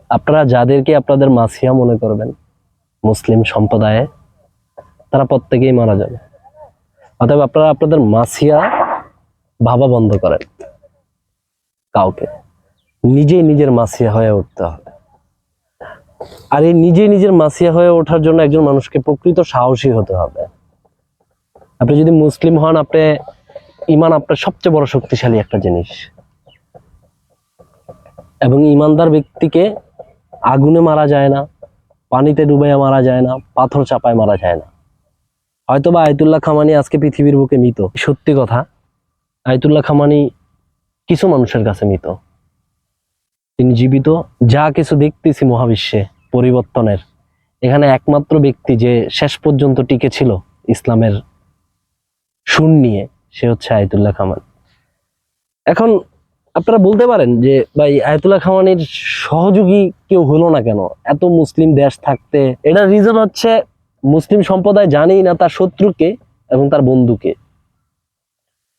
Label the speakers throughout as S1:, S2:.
S1: আপনারা যাদেরকে আপনাদের মাসিয়া মনে করবেন মুসলিম সম্প্রদায়ে, তারা প্রত্যেকেই মারা যাবে। অতএব আপনারা আপনাদের মাসিয়া ভাবা বন্ধ করেন। কাউকে নিজেই নিজের মাসিয়া হয়ে উঠতে হবে। আর এই নিজেই নিজের মাসিয়া হয়ে ওঠার জন্য একজন মানুষকে প্রকৃত সাহসী হতে হবে। আপনি যদি মুসলিম হন, আপনি ইমান আপনার সবচেয়ে বড় শক্তিশালী একটা জিনিস, এবং ইমানদার ব্যক্তিকে আগুনে মারা যায় না, পানিতে ডুবাইয়া মারা যায় না, পাথর চাপায় মারা যায় না। হয়তোবা আয়াতুল্লাহ খামানি আজকে পৃথিবীর বুকে মৃত, সত্যি কথা। আয়াতুল্লাহ খামানি কিছু মানুষের কাছে মৃত, তিনি জীবিত। যা কিছু দেখতেছি মহাবিশ্বে পরিবর্তনের, এখানে একমাত্র ব্যক্তি যে শেষ পর্যন্ত টিকে ছিল ইসলামের সুর নিয়ে, সে হচ্ছে আয়াতুল্লাহ খামানি। এখন আপনারা বলতে পারেন যে ভাই, আয়াতুল্লাহ খামানির সহযোগী কেউ হলো না কেন এত মুসলিম দেশ থাকতে? এটার রিজন হচ্ছে মুসলিম সম্প্রদায় জানেই না তার শত্রুকে এবং তার বন্ধুকে।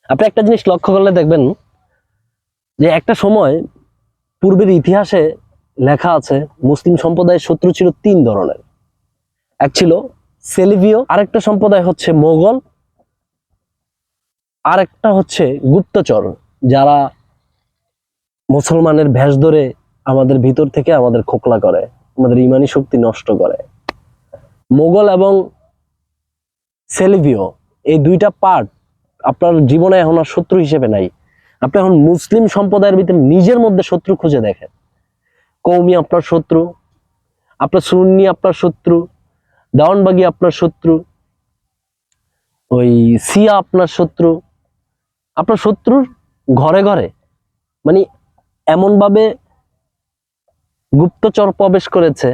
S1: আপনি একটা জিনিস লক্ষ্য করলে দেখবেন যে একটা সময় পূর্বের ইতিহাসে লেখা আছে মুসলিম সম্প্রদায়ের শত্রু ছিল তিন ধরনের। এক ছিল সেলিভীয়, আরেকটা সম্প্রদায় হচ্ছে মোগল, আরেকটা হচ্ছে গুপ্তচর, যারা মুসলমানের ভেষ ধরে আমাদের ভিতর থেকে আমাদের খোকলা করে, আমাদের ইমানি শক্তি নষ্ট করে। মোগল এবং সেলিভীয় এই দুইটা পার্ট আপনার জীবনে এখন আর শত্রু হিসেবে নাই। আপনি এখন মুসলিম সম্প্রদায়ের ভিতরে নিজের মধ্যে শত্রু খুঁজে দেখেন। কওমি আপনার শত্রু, আপনার সুন্নি আপনার শত্রু, দেওয়ানবাগী আপনার শত্রু, ওই সিয়া আপনার শত্রু। আপনার শত্রুর ঘরে ঘরে, মানে এমন ভাবে গুপ্তচর প্রবেশ করেছে,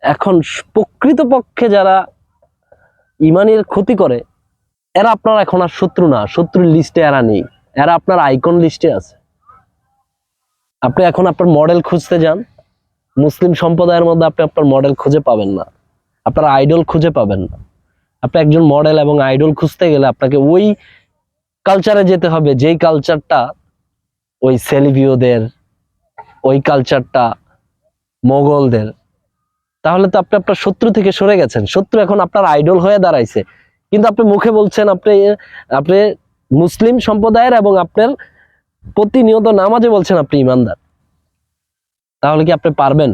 S1: এখন প্রকৃতপক্ষে যারা ইমানের ক্ষতি করে এরা আপনার এখন আর শত্রু না, শত্রুর লিস্টে এরা নেই, এরা আপনার আইকন লিস্টে আছে। আপনি এখন আপনার মডেল খুঁজতে যান, মুসলিম সম্প্রদায়ের মধ্যে আপনি আপনার মডেল খুঁজে পাবেন না, আপনার আইডল খুঁজে পাবেন না। আপনি একজন মডেল এবং আইডল খুঁজতে গেলে আপনাকে ওই কালচারে যেতে হবে যেই কালচারটা ওই সেলিভীয়দের, ওই কালচারটা মোগলদের। তাহলে তো আপনি আপনার শত্রু থেকে সরে গেছেন, শত্রু এখন আপনার আইডল হয়ে দাঁড়াইছে। কিন্তু আপনি মুখে বলছেন আপনি মুসলিম সম্প্রদায়ের এবং আপনার প্রতিনিয়ত নামাজে বলছেন আপনি ইমানদার। তাহলে কি আপনি পারবেন?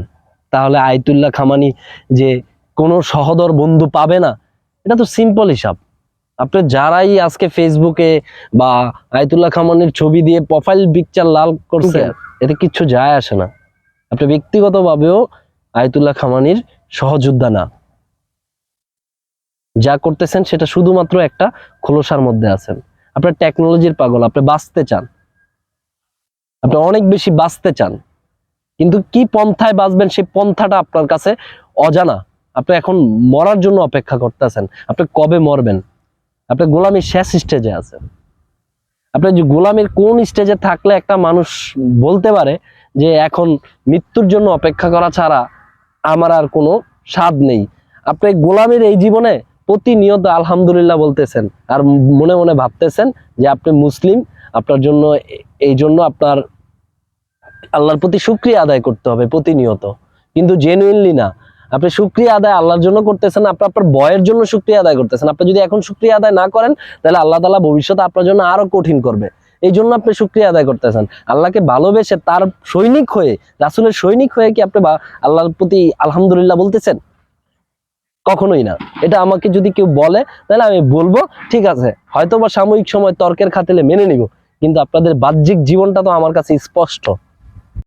S1: তাহলে আয়াতুল্লাহ খামানি যে কোনো সহদর বন্ধু পাবে না, এটা তো সিম্পল হিসাব। আপনি যারাই আজকে ফেসবুকে বা আয়াতুল্লাহ খামানির ছবি দিয়ে প্রোফাইল পিকচার লাল করছে, এতে কিচ্ছু যায় আসে না। আপনি ব্যক্তিগতভাবেও আয়াতুল্লাহ খামানির সহযোদ্ধা না। যা করতেছেন সেটা শুধুমাত্র একটা খোলসার মধ্যে আছেন। আপনার টেকনোলজির পাগল, আপনি বাঁচতে চান, আপনি অনেক বেশি বাঁচতে চান, কিন্তু কি পন্থায় বাঁচবেন সেই পন্থাটা আপনার কাছে অজানা। আপনি এখন মরার জন্য অপেক্ষা করতেছেন। আপনি কবে মরবেন? আপনি গোলামির শেষ স্টেজে আছেন। আপনি যে গোলামির কোন স্টেজে থাকলে একটা মানুষ বলতে পারে যে এখন মৃত্যুর জন্য অপেক্ষা করা ছাড়া আমার আর কোনো স্বাদ নেই? আপনি গোলামির এই জীবনে প্রতিনিয়ত আলহামদুলিল্লাহ বলতেছেন আর মনে মনে ভাবতেছেন যে আপনি মুসলিম, আপনার জন্য এই জন্য আপনার আল্লাহর প্রতি শুকরিয়া আদায় করতে হবে প্রতিনিয়ত, কিন্তু জেনুইনলি না। আপনি শুকরিয়া আদায় আল্লাহর জন্য করতেছেন, আপনি আপনার ভয়ের জন্য শুকরিয়া আদায় করতেছেন। আপনি যদি এখন শুকরিয়া আদায় না করেন তাহলে আল্লাহ তাআলা ভবিষ্যতে আপনার জন্য আরো কঠিন করবে। এই জন্য আপনি শুকরিয়া আদায় করতেছেন। আল্লাহকে ভালোবেসে তার সৈনিক হয়ে, রাসূলের সৈনিক হয়ে কি আপনি আল্লাহর প্রতি আলহামদুলিল্লাহ বলতেছেন? কখনোই না। এটা আমাকে যদি কেউ বলে তাহলে আমি বলবো ঠিক আছে, হয়তো বা সাময়িক সময় তর্কের খাতিরে মেনে নিব, কিন্তু আপনাদের বাহ্যিক জীবনটা তো আমার কাছে স্পষ্ট।